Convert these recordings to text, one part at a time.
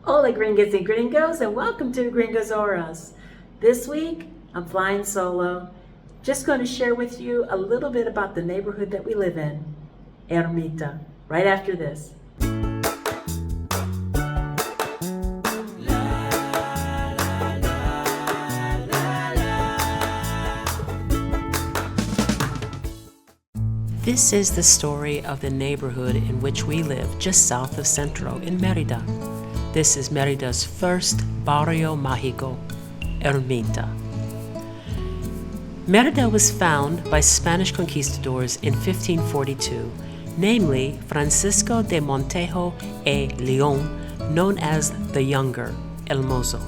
Hola gringas and gringos, and welcome to Gringos Auras. This week, I'm flying solo. Just going to share with you a little bit about the neighborhood that we live in, Ermita, right after this. This is the story of the neighborhood in which we live just south of Centro in Mérida. This is Mérida's first Barrio Mágico, Ermita. Mérida was found by Spanish conquistadors in 1542, namely Francisco de Montejo y León, known as the Younger, El Mozo,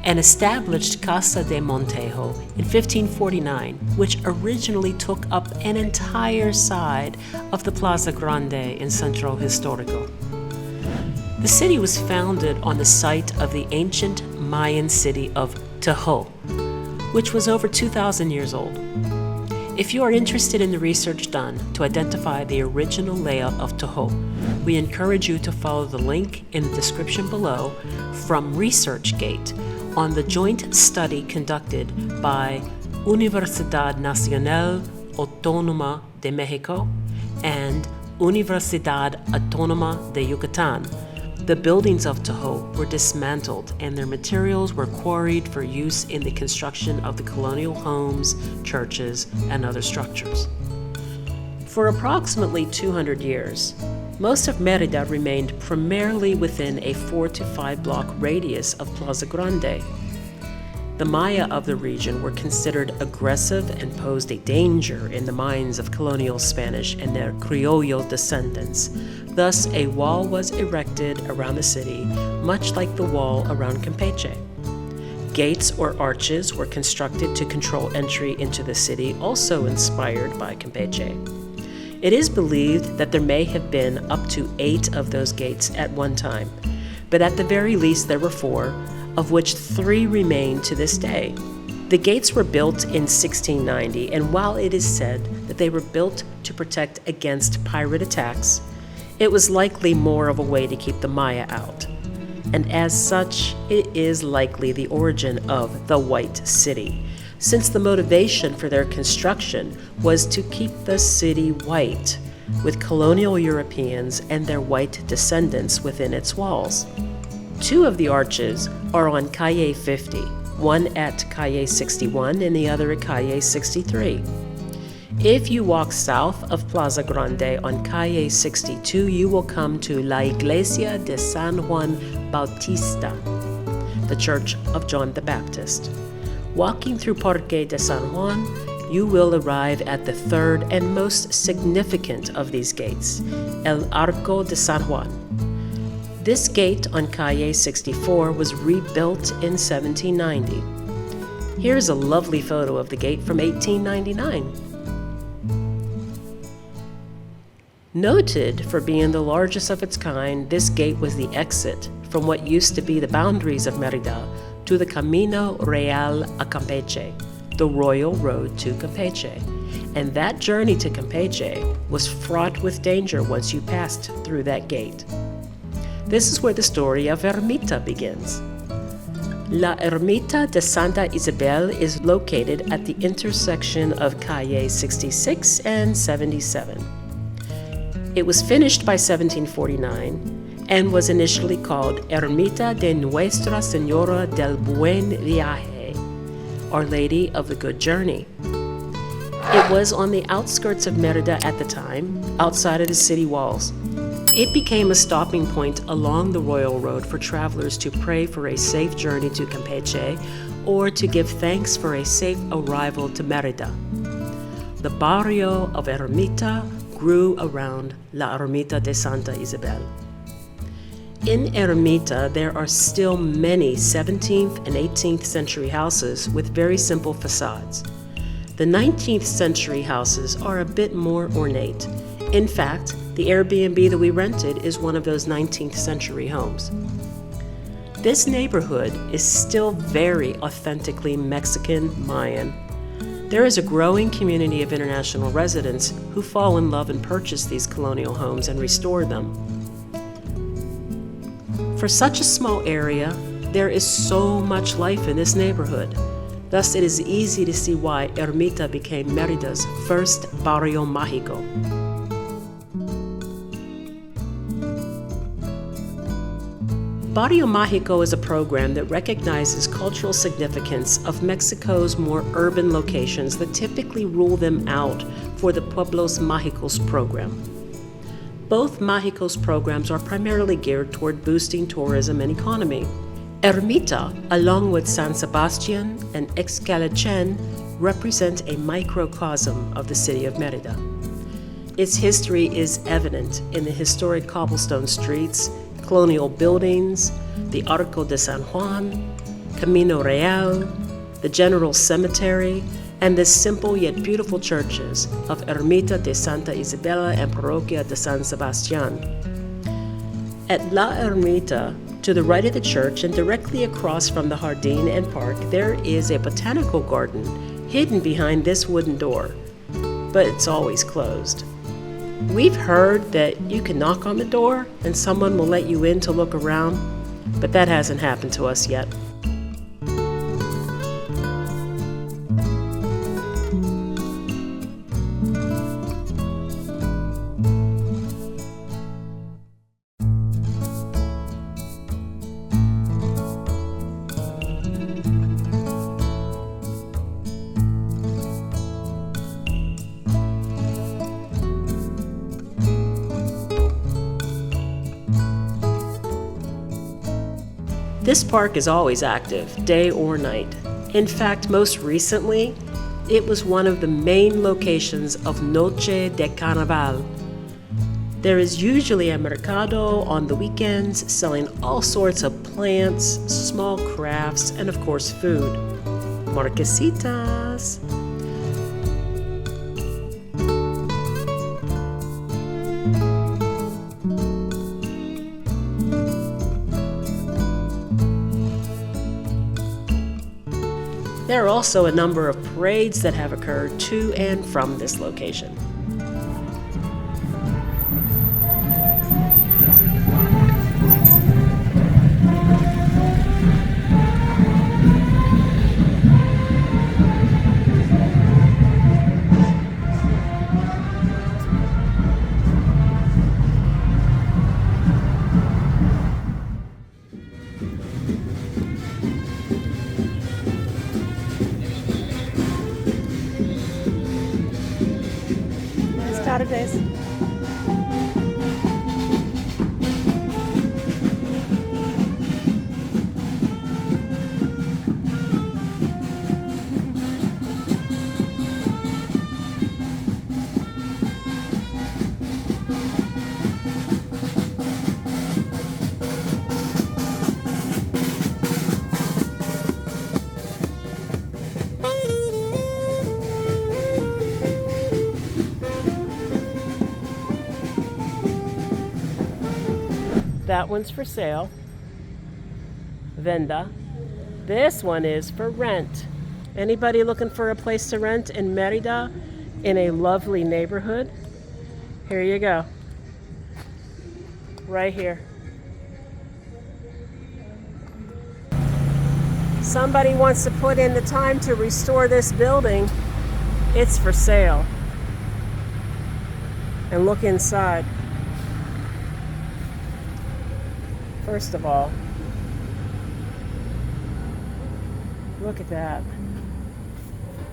and established Casa de Montejo in 1549, which originally took up an entire side of the Plaza Grande in Centro Histórico. The city was founded on the site of the ancient Mayan city of Tahoe, which was over 2,000 years old. If you are interested in the research done to identify the original layout of Tahoe, we encourage you to follow the link in the description below from ResearchGate on the joint study conducted by Universidad Nacional Autónoma de México and Universidad Autónoma de Yucatán. The buildings of Tahoe were dismantled and their materials were quarried for use in the construction of the colonial homes, churches, and other structures. For approximately 200 years, most of Mérida remained primarily within a 4 to 5 block radius of Plaza Grande. The Maya of the region were considered aggressive and posed a danger in the minds of colonial Spanish and their Criollo descendants. Thus, a wall was erected around the city, much like the wall around Campeche. Gates or arches were constructed to control entry into the city, also inspired by Campeche. It is believed that there may have been up to 8 of those gates at one time, but at the very least there were 4, of which 3 remain to this day. The gates were built in 1690, and while it is said that they were built to protect against pirate attacks, it was likely more of a way to keep the Maya out. And as such, it is likely the origin of the White City, since the motivation for their construction was to keep the city white, with colonial Europeans and their white descendants within its walls. 2 of the arches are on Calle 50, one at Calle 61 and the other at Calle 63. If you walk south of Plaza Grande on Calle 62, you will come to La Iglesia de San Juan Bautista, the Church of John the Baptist. Walking through Parque de San Juan, you will arrive at the third and most significant of these gates, El Arco de San Juan. This gate on Calle 64 was rebuilt in 1790. Here's a lovely photo of the gate from 1899. Noted for being the largest of its kind, this gate was the exit from what used to be the boundaries of Mérida to the Camino Real a Campeche, the royal road to Campeche. And that journey to Campeche was fraught with danger once you passed through that gate. This is where the story of Ermita begins. La Ermita de Santa Isabel is located at the intersection of Calle 66 and 77. It was finished by 1749 and was initially called Ermita de Nuestra Señora del Buen Viaje, Our Lady of the Good Journey. It was on the outskirts of Mérida at the time, outside of the city walls. It became a stopping point along the royal road for travelers to pray for a safe journey to Campeche or to give thanks for a safe arrival to Mérida. The barrio of Ermita grew around La Ermita de Santa Isabel. In Ermita, there are still many 17th and 18th century houses with very simple facades. The 19th century houses are a bit more ornate. In fact, the Airbnb that we rented is one of those 19th century homes. This neighborhood is still very authentically Mexican Mayan. There is a growing community of international residents who fall in love and purchase these colonial homes and restore them. For such a small area, there is so much life in this neighborhood. Thus, it is easy to see why Ermita became Mérida's first Barrio Mágico. Barrio Mágico is a program that recognizes cultural significance of Mexico's more urban locations that typically rule them out for the Pueblos Mágicos program. Both Mágicos programs are primarily geared toward boosting tourism and economy. Ermita, along with San Sebastián and Xcalachén, represent a microcosm of the city of Mérida. Its history is evident in the historic cobblestone streets, colonial buildings, the Arco de San Juan, Camino Rael, the General Cemetery, and the simple yet beautiful churches of Ermita de Santa Isabela and Parroquia de San Sebastián. At La Ermita, to the right of the church and directly across from the Jardín and Park, there is a botanical garden hidden behind this wooden door, but it's always closed. We've heard that you can knock on the door and someone will let you in to look around, but that hasn't happened to us yet. This park is always active, day or night. In fact, most recently, it was one of the main locations of Noche de Carnaval. There is usually a mercado on the weekends selling all sorts of plants, small crafts, and of course food. Marquesitas. There are also a number of parades that have occurred to and from this location. Tardes. That one's for sale. Venda. This one is for rent. Anybody looking for a place to rent in Mérida in a lovely neighborhood? Here you go. Right here. Somebody wants to put in the time to restore this building. It's for sale. And look inside. First of all, look at that.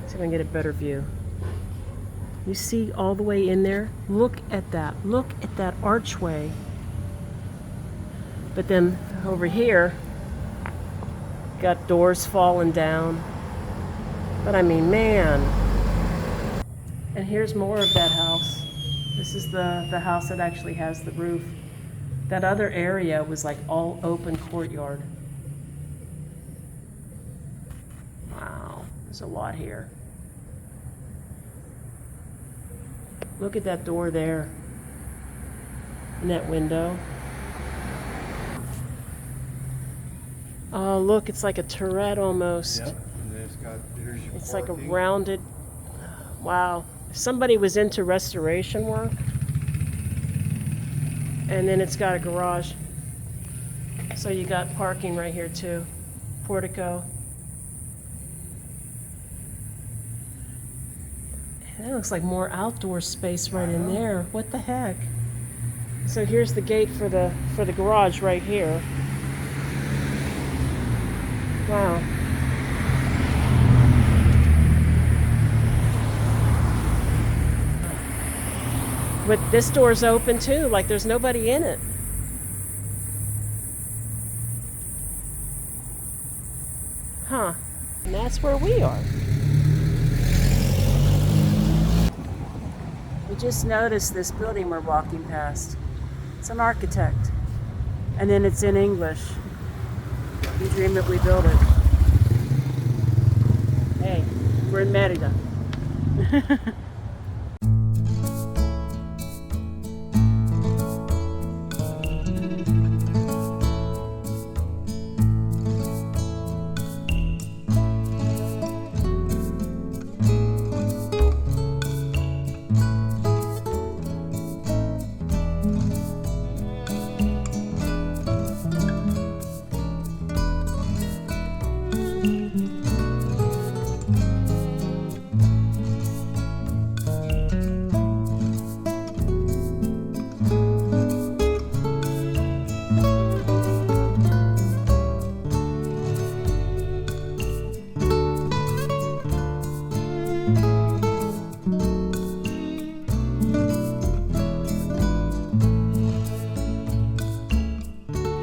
See if I can get a better view. You see all the way in there? Look at that. Look at that archway. But then over here, got doors falling down. But I mean, man. And here's more of that house. This is the house that actually has the roof. That other area was like all open courtyard. Wow, there's a lot here. Look at that door there. And that window. Oh, look, it's like a turret almost. Yep, and then here's your it's like a parking. rounded, wow. If somebody was into restoration work, and then it's got a garage. So you got parking right here too. Portico. And that looks like more outdoor space right in there. What the heck? So here's the gate for the garage right here. Wow. But this door's open too, like there's nobody in it. Huh. And that's where we are. We just noticed this building we're walking past. It's an architect. And then it's in English. We dream that we build it. Hey, we're in Merida.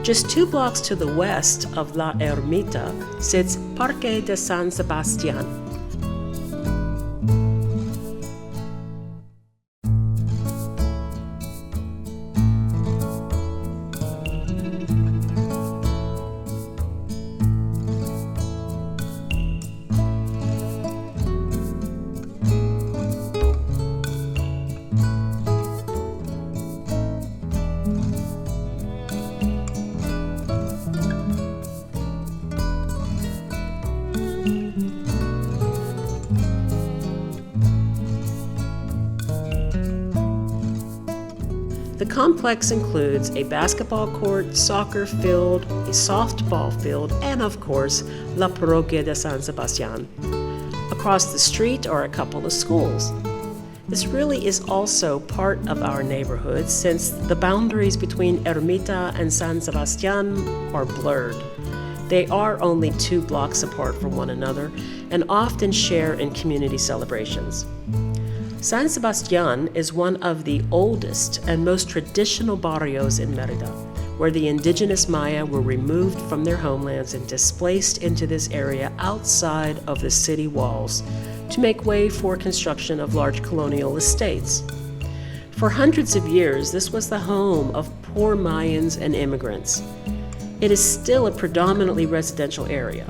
Just 2 blocks to the west of La Ermita sits Parque de San Sebastián. The complex includes a basketball court, soccer field, a softball field, and of course, La Parroquia de San Sebastián. Across the street are a couple of schools. This really is also part of our neighborhood since the boundaries between Ermita and San Sebastián are blurred. They are only 2 blocks apart from one another and often share in community celebrations. San Sebastián is one of the oldest and most traditional barrios in Mérida, where the indigenous Maya were removed from their homelands and displaced into this area outside of the city walls to make way for construction of large colonial estates. For hundreds of years, this was the home of poor Mayans and immigrants. It is still a predominantly residential area.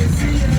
See ya.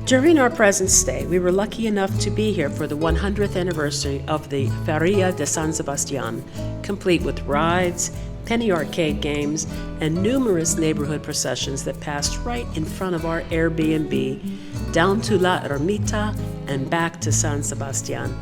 During our present stay, we were lucky enough to be here for the 100th anniversary of the Feria de San Sebastián, complete with rides, penny arcade games, and numerous neighborhood processions that passed right in front of our Airbnb, down to La Ermita and back to San Sebastián.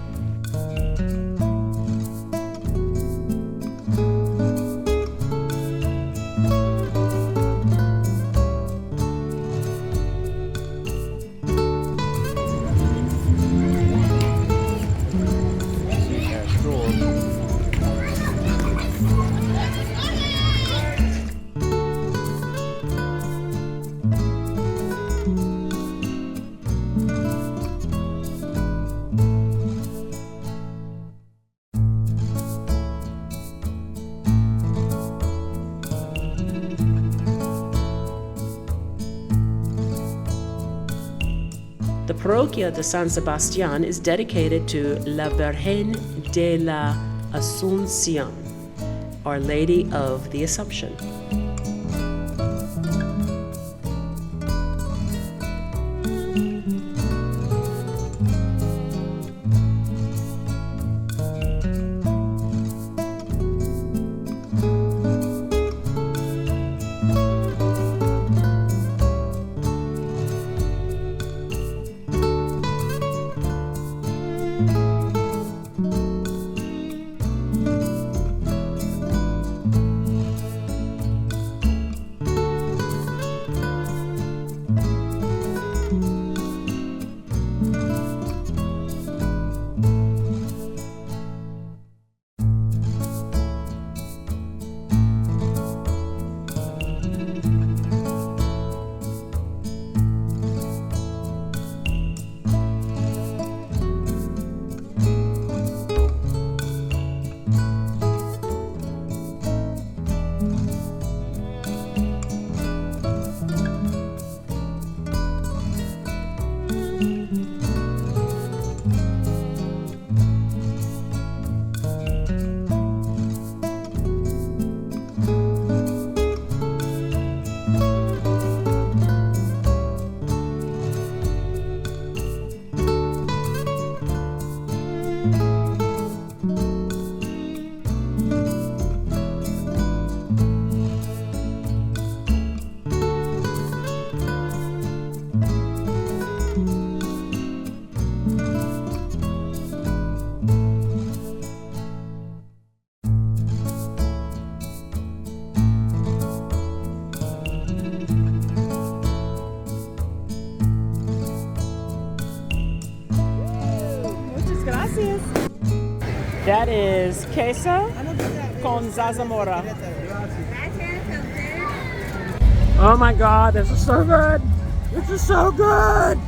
The Parroquia de San Sebastián is dedicated to La Virgen de la Asunción, Our Lady of the Assumption. That is queso con zarzamora. Oh my God, this is so good. This is so good.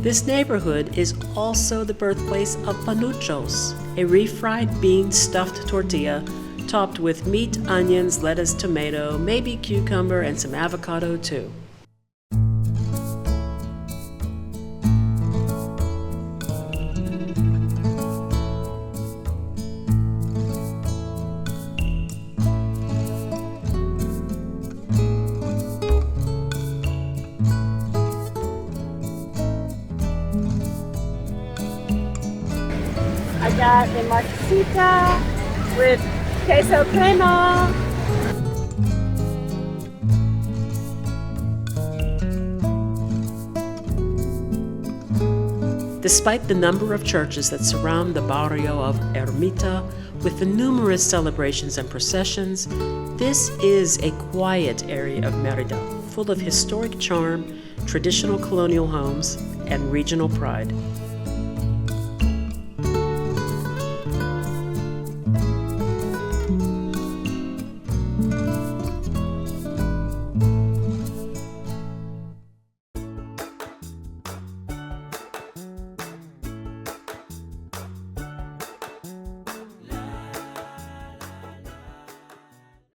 This neighborhood is also the birthplace of Panuchos, a refried bean stuffed tortilla topped with meat, onions, lettuce, tomato, maybe cucumber, and some avocado too. I got a Marquesita with queso crema. Despite the number of churches that surround the Barrio of Ermita with the numerous celebrations and processions, this is a quiet area of Mérida, full of historic charm, traditional colonial homes, and regional pride.